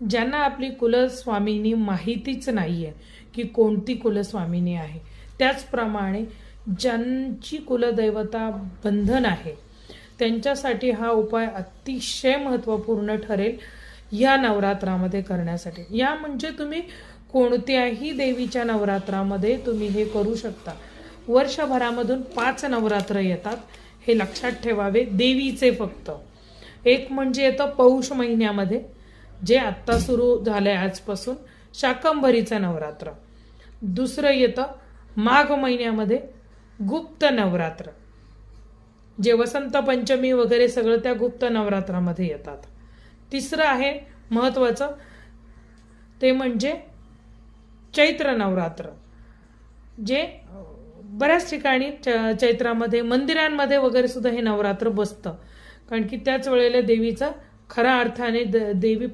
ज्यांना आपली कुलस्वामिनी माहितीच नाहीये की कोणती कुलस्वामिनी आहे, त्याचप्रमाणे ज्यांची कुलदैवता बंधन आहे त्यांच्यासाठी हा उपाय अतिशय महत्त्वपूर्ण ठरेल या नवरात्रामध्ये करण्यासाठी। या म्हणजे तुम्ही कोणत्याही देवीच्या नवरात्रामध्ये तुम्ही हे करू शकता। वर्षभरामधून 5 नवरात्र येतात, हे लक्षात ठेवावे देवीचे फक्त। एक म्हणजे येतं पौष महिन्यामध्ये, जे आत्ता सुरू झालंय आजपासून, शाकंभरीचं नवरात्र। दुसरं येतं माघ महिन्यामध्ये गुप्त नवरात्र, जे वसंत पंचमी वगैरे सगळं त्या गुप्त नवरात्रामध्ये येतात। तिसरं आहे महत्त्वाचं, ते म्हणजे चैत्र नवरात्र, जे बऱ्याच ठिकाणी चैत्रामध्ये मंदिरांमध्ये वगैरे सुद्धा हे नवरात्र बसतं, कारण की त्याच वेळेला देवीचा खऱ्या अर्थाने देवी